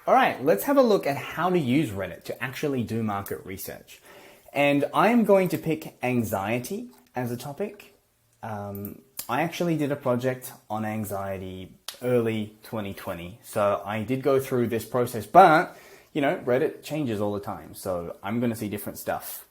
All right, let's have a look at how to use Reddit to actually do market research. And I am going to pick anxiety as a topic. I actually did a project on anxiety early 2020. So I did go through this process, but you know, Reddit changes all the time. So I'm going to see different stuff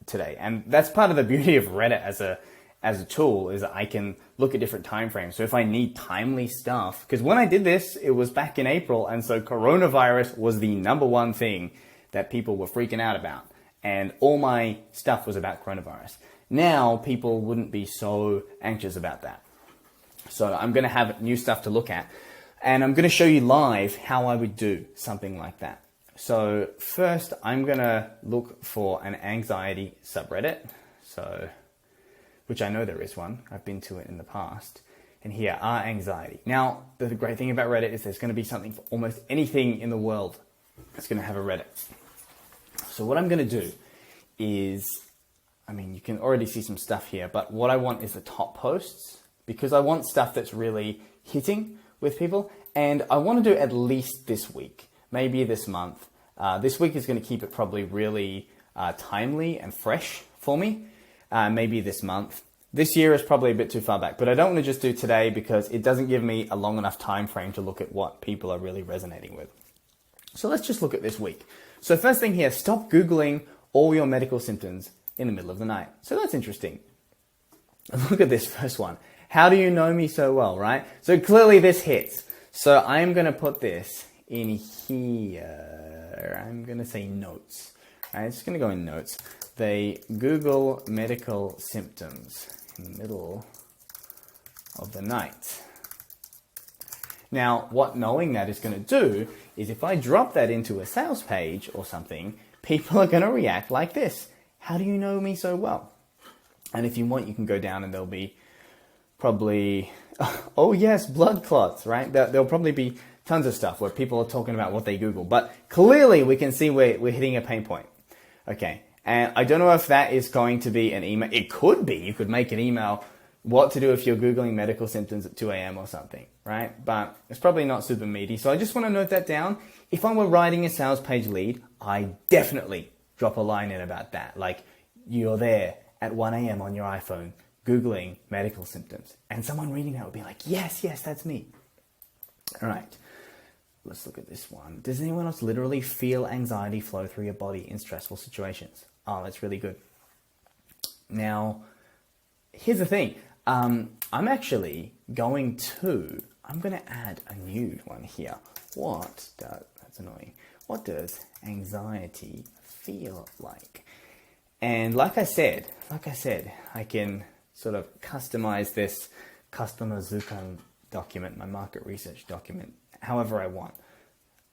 today. And that's part of the beauty of Reddit as a tool, is that I can look at different time frames. So if I need timely stuff, because when I did this, it was back in April, and so coronavirus was the #1 thing that people were freaking out about. And all my stuff was about coronavirus. Now people wouldn't be so anxious about that. So I'm going to have new stuff to look at, and I'm going to show you live how I would do something like that. So first I'm going to look for an anxiety subreddit. So which I know there is one. I've been to it in the past. And here are anxiety. Now, the great thing about Reddit is there's going to be something for almost anything in the world that's going to have a Reddit. So what I'm going to do is, I mean, you can already see some stuff here, but what I want is the top posts, because I want stuff that's really hitting with people. And I want to do at least this week, maybe this month. This week is going to keep it probably really timely and fresh for me. Maybe this month. This year is probably a bit too far back, but I don't want to just do today because it doesn't give me a long enough time frame to look at what people are really resonating with. So let's just look at this week. So first thing here, stop Googling all your medical symptoms in the middle of the night. So that's interesting. Look at this first one. How do you know me so well, right? So clearly this hits. So I'm going to put this in here. I'm going to say notes. Right, it's going to go in notes. They Google medical symptoms in the middle of the night. Now, what knowing that is going to do is if I drop that into a sales page or something, people are going to react like this. How do you know me so well? And if you want, you can go down and there'll be probably, oh yes, blood clots, right? There'll probably be tons of stuff where people are talking about what they Google. But clearly we can see we're hitting a pain point. Okay. And I don't know if that is going to be an email. It could be. You could make an email, what to do if you're Googling medical symptoms at 2 a.m. or something, right? But it's probably not super meaty. So I just want to note that down. If I were writing a sales page lead, I definitely drop a line in about that. Like, you're there at 1 a.m. on your iPhone, Googling medical symptoms. And someone reading that would be like, yes, that's me. All right. Let's look at this one. Does anyone else literally feel anxiety flow through your body in stressful situations? Oh, that's really good. Now, here's the thing. I'm actually going to add a new one here. That's annoying. What does anxiety feel like? And like I said, I can sort of customize this customer Zukan document, my market research document, however I want.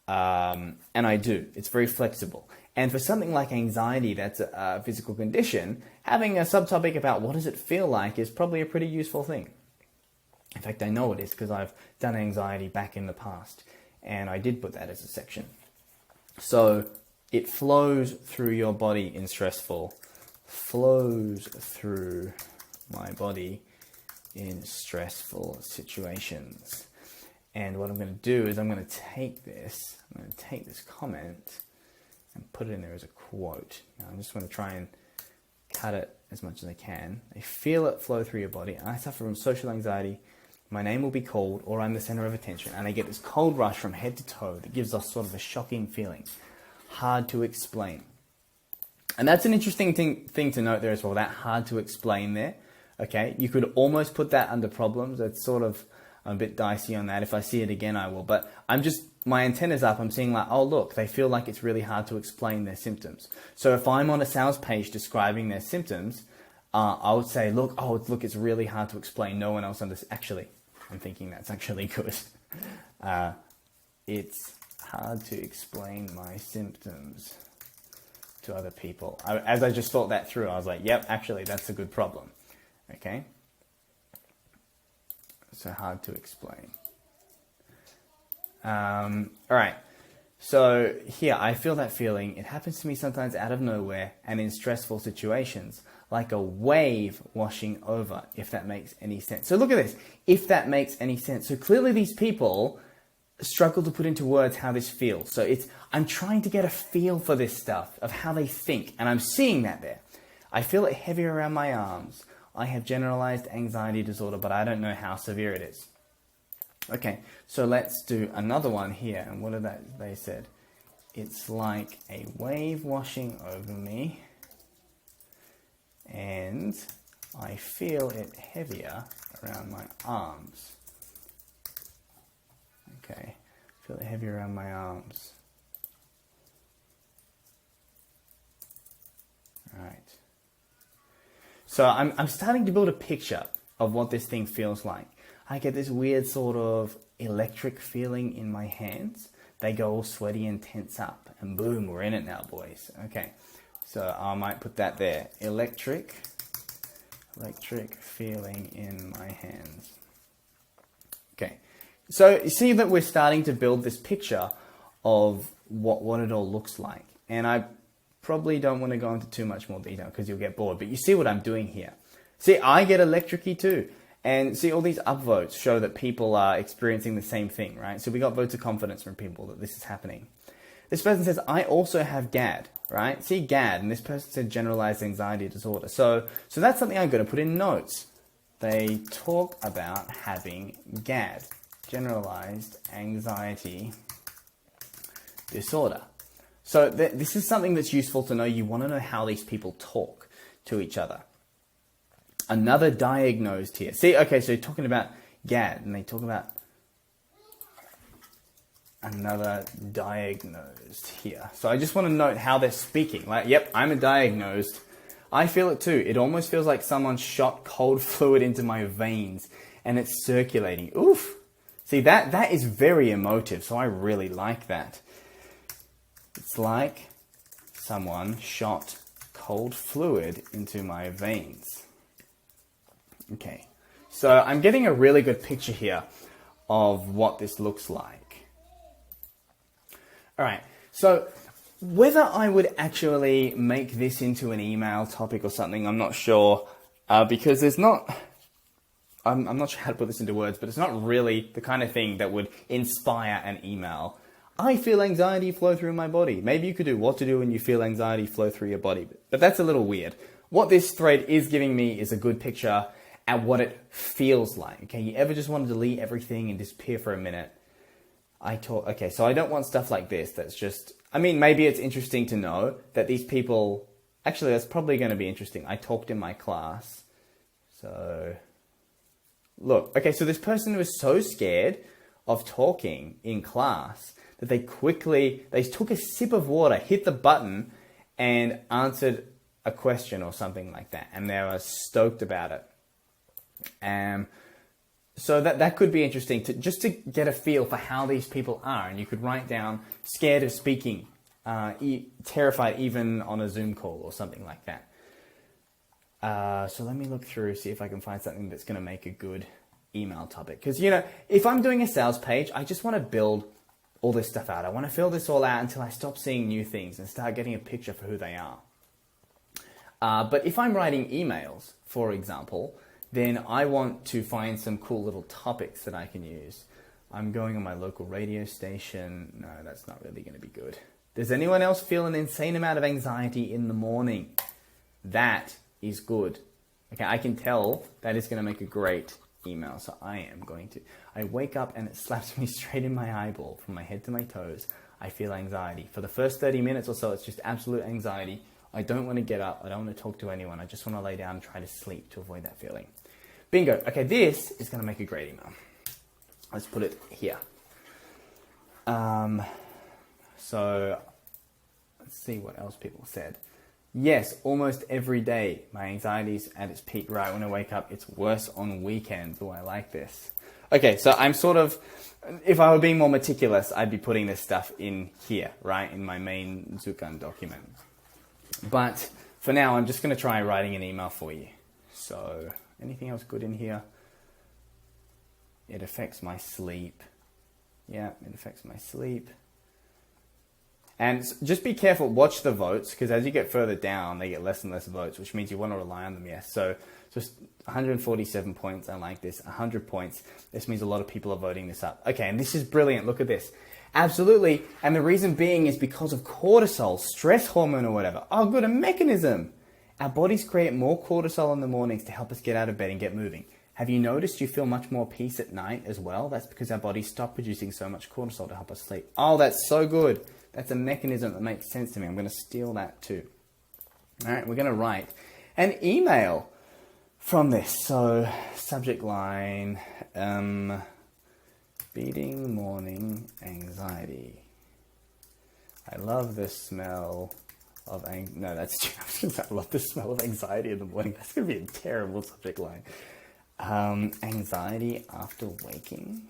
And I do. It's very flexible. And for something like anxiety, that's a physical condition, having a subtopic about what does it feel like is probably a pretty useful thing. In fact, I know it is because I've done anxiety back in the past, and I did put that as a section. So it flows through your body in flows through my body in stressful situations. And what I'm going to do is I'm going to take this comment and put it in there as a quote. Now I'm just going to try and cut it as much as I can. I feel it flow through your body. I suffer from social anxiety. My name will be called, or I'm the center of attention. And I get this cold rush from head to toe that gives us sort of a shocking feeling. Hard to explain. And that's an interesting thing to note there as well, that hard to explain there. Okay, you could almost put that under problems. It's sort of a bit dicey on that. If I see it again, I will. But my antenna's up. I'm seeing like, oh, look, they feel like it's really hard to explain their symptoms. So if I'm on a sales page describing their symptoms, I would say, look, it's really hard to explain. No one else understands. Actually, I'm thinking that's actually good. It's hard to explain my symptoms to other people. As I just thought that through, I was like, yep, actually, that's a good problem. Okay? So hard to explain. All right. So here, I feel that feeling. It happens to me sometimes out of nowhere and in stressful situations, like a wave washing over, if that makes any sense. So look at this. If that makes any sense. So clearly these people struggle to put into words how this feels. So I'm trying to get a feel for this stuff, of how they think, and I'm seeing that there. I feel it heavier around my arms. I have generalized anxiety disorder, but I don't know how severe it is. Okay, so let's do another one here. And what did they said? It's like a wave washing over me, and I feel it heavier around my arms. Okay, feel it heavier around my arms. All right. So I'm starting to build a picture of what this thing feels like. I get this weird sort of electric feeling in my hands. They go all sweaty and tense up, and boom, we're in it now, boys. Okay, so I might put that there. Electric feeling in my hands. Okay, so you see that we're starting to build this picture of what it all looks like. And I probably don't want to go into too much more detail because you'll get bored, but you see what I'm doing here. See, I get electric-y too. And see, all these upvotes show that people are experiencing the same thing, right? So we got votes of confidence from people that this is happening. This person says, I also have GAD, right? See, GAD, and this person said generalized anxiety disorder. So that's something I'm going to put in notes. They talk about having GAD, generalized anxiety disorder. So this is something that's useful to know. You want to know how these people talk to each other. Another diagnosed here. See, okay, so you're talking about GAD, and they talk about another diagnosed here. So I just want to note how they're speaking. Like, yep, I'm a diagnosed. I feel it too. It almost feels like someone shot cold fluid into my veins, and it's circulating. Oof. See, that is very emotive, so I really like that. It's like someone shot cold fluid into my veins. Okay, so I'm getting a really good picture here of what this looks like. All right, so whether I would actually make this into an email topic or something, I'm not sure, because I'm not sure how to put this into words, but it's not really the kind of thing that would inspire an email. I feel anxiety flow through my body. Maybe you could do what to do when you feel anxiety flow through your body, but that's a little weird. What this thread is giving me is a good picture at what it feels like. Okay, you ever just want to delete everything and disappear for a minute? Okay, so I don't want stuff like this that's just, I mean, maybe it's interesting to know that these people, actually that's probably going to be interesting. I talked in my class. So, look, okay, so this person was so scared of talking in class that they took a sip of water, hit the button, and answered a question or something like that. And they were stoked about it. So that could be interesting just to get a feel for how these people are. And you could write down scared of speaking, terrified even on a Zoom call or something like that. So let me look through, see if I can find something that's going to make a good email topic. Because, you know, if I'm doing a sales page, I just want to build all this stuff out. I want to fill this all out until I stop seeing new things and start getting a picture for who they are. But if I'm writing emails, for example, then I want to find some cool little topics that I can use. I'm going on my local radio station. No, that's not really going to be good. Does anyone else feel an insane amount of anxiety in the morning? That is good. Okay, I can tell that is going to make a great email. So I wake up and it slaps me straight in my eyeball from my head to my toes. I feel anxiety. For the first 30 minutes or so, it's just absolute anxiety. I don't want to get up. I don't want to talk to anyone. I just want to lay down and try to sleep to avoid that feeling. Bingo. Okay, this is going to make a great email. Let's put it here. So let's see what else people said. Yes, almost every day. My anxiety's at its peak right when I wake up. It's worse on weekends. Oh, I like this. Okay, so I'm sort of, if I were being more meticulous, I'd be putting this stuff in here, right? In my main Zukan document. But for now, I'm just going to try writing an email for you. So, anything else good in here? It affects my sleep. Yeah, it affects my sleep. And just be careful, watch the votes, because as you get further down, they get less and less votes, which means you want to rely on them, yes. So just 147 points, I like this. 100 points, this means a lot of people are voting this up. Okay, and this is brilliant, look at this. Absolutely, and the reason being is because of cortisol, stress hormone or whatever. Oh good, a mechanism. Our bodies create more cortisol in the mornings to help us get out of bed and get moving. Have you noticed you feel much more peace at night as well? That's because our bodies stop producing so much cortisol to help us sleep. Oh, that's so good. That's a mechanism that makes sense to me. I'm going to steal that too. All right, we're going to write an email from this. So, subject line, beating morning anxiety. I love the smell of no, that's true. I love the smell of anxiety in the morning. That's going to be a terrible subject line. Anxiety after waking.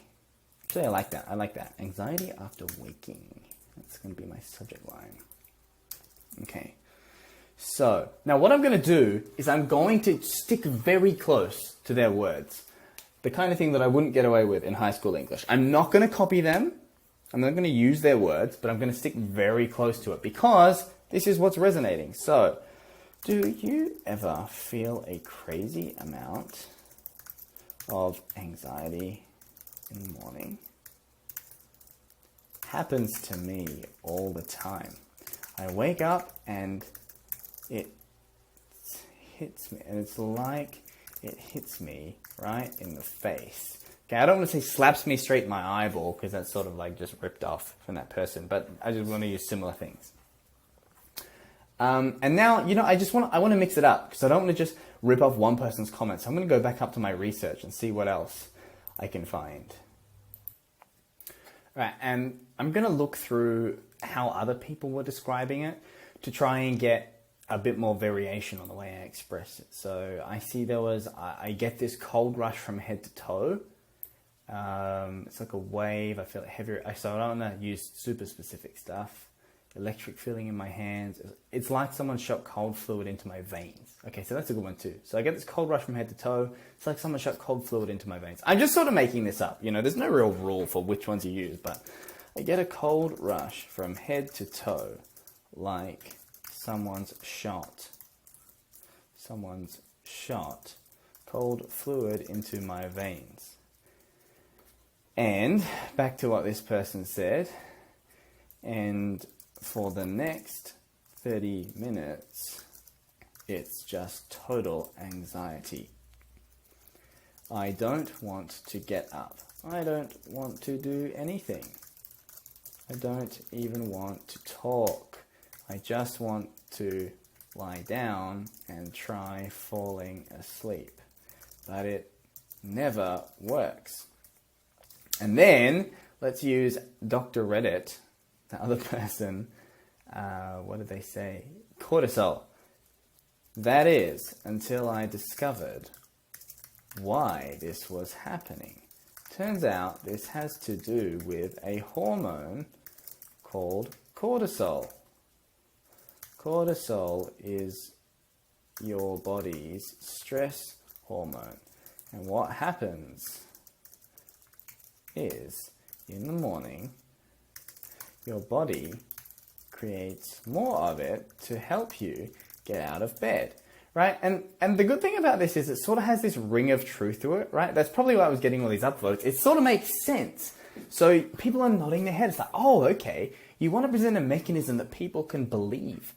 Actually, I like that. I like that. Anxiety after waking. That's going to be my subject line. Okay. So, now what I'm going to do is I'm going to stick very close to their words. The kind of thing that I wouldn't get away with in high school English. I'm not going to copy them. I'm not going to use their words, but I'm going to stick very close to it because this is what's resonating. So, do you ever feel a crazy amount of anxiety in the morning? Happens to me all the time. I wake up and it hits me, and it's like it hits me right in the face. Okay, I don't want to say slaps me straight in my eyeball because that's sort of like just ripped off from that person, but I just want to use similar things. And now, you know, I want to mix it up because I don't want to just rip off one person's comments. I'm going to go back up to my research and see what else I can find. Right, and I'm going to look through how other people were describing it to try and get a bit more variation on the way I express it. So I see I get this cold rush from head to toe. It's like a wave. I feel it heavier. So I don't want to use super specific stuff. Electric feeling in my hands. It's like someone shot cold fluid into my veins. Okay, so that's a good one too. So I get this cold rush from head to toe. It's like someone shot cold fluid into my veins. I'm just sort of making this up. You know, there's no real rule for which ones you use, but I get a cold rush from head to toe like someone's shot cold fluid into my veins. And back to what this person said, and for the next 30 minutes, it's just total anxiety. I don't want to get up. I don't want to do anything. I don't even want to talk. I just want to lie down and try falling asleep. But it never works. And then let's use Dr. Reddit, the other person. What did they say? Cortisol. That is, until I discovered why this was happening. Turns out this has to do with a hormone called cortisol. Cortisol is your body's stress hormone. And what happens is, in the morning, your body creates more of it to help you get out of bed, right? And the good thing about this is it sort of has this ring of truth to it, right? That's probably why I was getting all these upvotes. It sort of makes sense. So people are nodding their heads like, oh, okay, you want to present a mechanism that people can believe.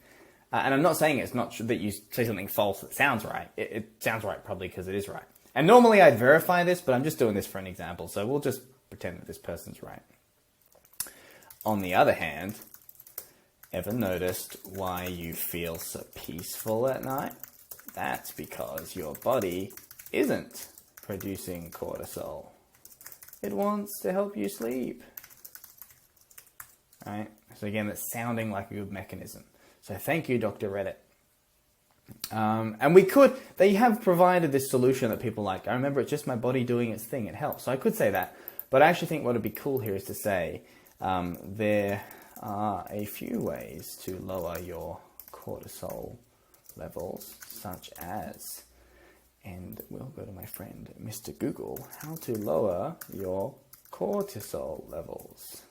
And I'm not saying it's not that you say something false that sounds right. It sounds right probably because it is right. And normally I'd verify this, but I'm just doing this for an example. So we'll just pretend that this person's right. On the other hand, ever noticed why you feel so peaceful at night? That's because your body isn't producing cortisol. It wants to help you sleep. Right? So again, that's sounding like a good mechanism. So thank you, Dr. Reddit. And they have provided this solution that people like. I remember it's just my body doing its thing. It helps. So I could say that. But I actually think what would be cool here is to say there are a few ways to lower your cortisol levels, such as, and we'll go to my friend, Mr. Google, how to lower your cortisol levels.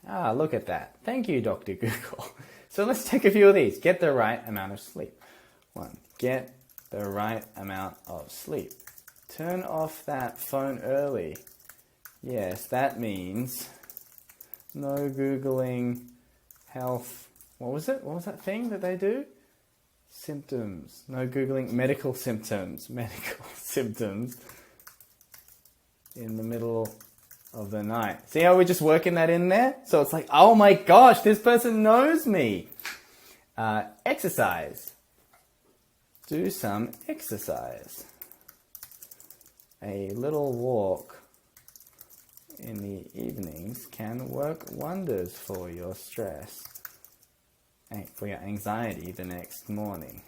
Ah, look at that. Thank you, Dr. Google. So let's take a few of these. Get the right amount of sleep. 1. Get the right amount of sleep. Turn off that phone early. Yes, that means no Googling health. What was it? What was that thing that they do? Symptoms. No Googling medical symptoms. Medical symptoms in the middle of the night. See how we're just working that in there? So it's like, oh my gosh, this person knows me. Exercise. Do some exercise. A little walk in the evenings can work wonders for your stress and for your anxiety the next morning.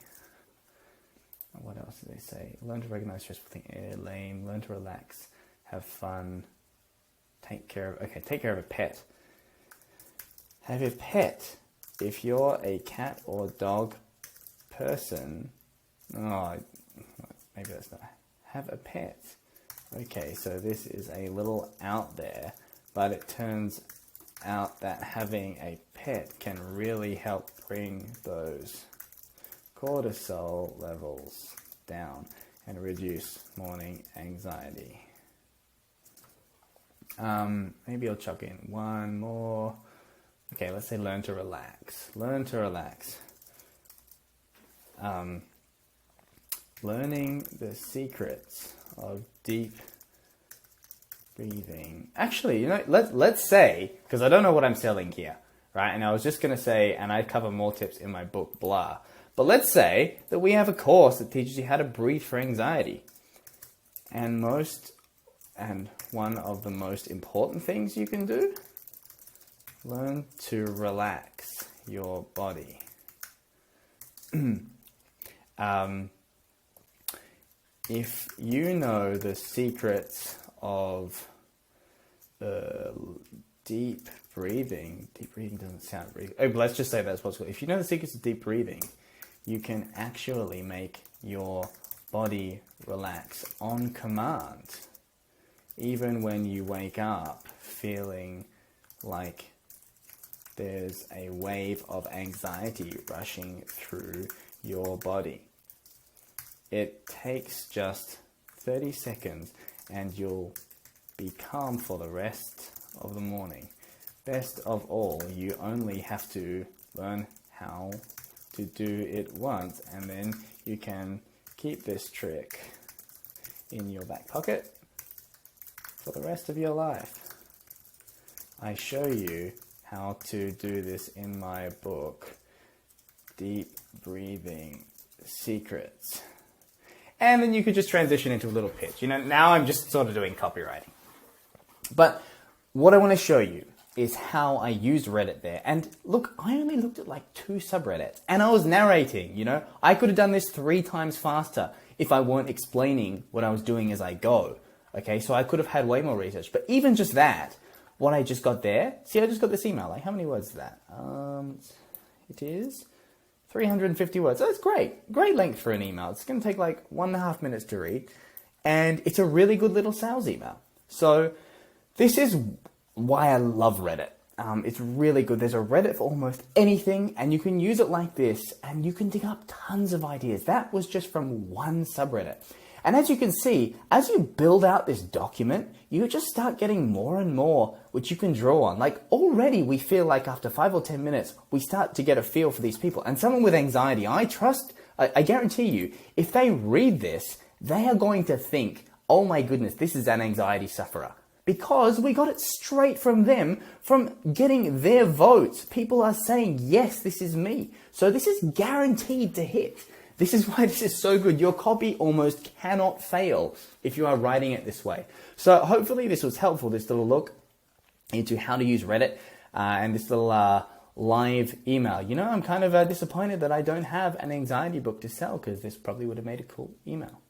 What else do they say? Learn to recognize stressful things. Lame. Learn to relax. Have fun. Take care of a pet. Have a pet. If you're a cat or dog person, maybe that's not. Have a pet. Okay, so this is a little out there, but it turns out that having a pet can really help bring those cortisol levels down and reduce morning anxiety. Maybe I'll chuck in one more. Okay, let's say learn to relax. Learn to relax. Learning the secrets of deep breathing. Actually, let's say, because I don't know what I'm selling here, right? And I was just going to say, and I cover more tips in my book, blah. But let's say that we have a course that teaches you how to breathe for anxiety. And one of the most important things you can do, learn to relax your body. If you know the secrets of deep breathing doesn't sound really, but let's just say that's possible. If you know the secrets of deep breathing, you can actually make your body relax on command, even when you wake up feeling like there's a wave of anxiety rushing through your body. It takes just 30 seconds and you'll be calm for the rest of the morning. Best of all, you only have to learn how to do it once, and then you can keep this trick in your back pocket for the rest of your life. I show you how to do this in my book, Deep Breathing Secrets. And then you could just transition into a little pitch. Now I'm just sort of doing copywriting. But what I want to show you is how I used Reddit there. And look, I only looked at like 2 subreddits and I was narrating, I could have done this 3 times faster if I weren't explaining what I was doing as I go. Okay, so I could have had way more research. But even just that, what I just got there, see, I just got this email. Like, how many words is that? It is 350 words. So that's great. Great length for an email. It's going to take like 1.5 minutes to read. And it's a really good little sales email. So this is why I love Reddit. It's really good. There's a Reddit for almost anything, and you can use it like this, and you can dig up tons of ideas. That was just from one subreddit. And as you can see, as you build out this document, you just start getting more and more which you can draw on. Like already we feel like after 5 or 10 minutes, we start to get a feel for these people. And someone with anxiety, I guarantee you, if they read this, they are going to think, oh my goodness, this is an anxiety sufferer. Because we got it straight from them, from getting their votes. People are saying, yes, this is me. So this is guaranteed to hit. This is why this is so good. Your copy almost cannot fail if you are writing it this way. So hopefully this was helpful, this little look into how to use Reddit and this little live email. I'm kind of disappointed that I don't have an anxiety book to sell, because this probably would have made a cool email.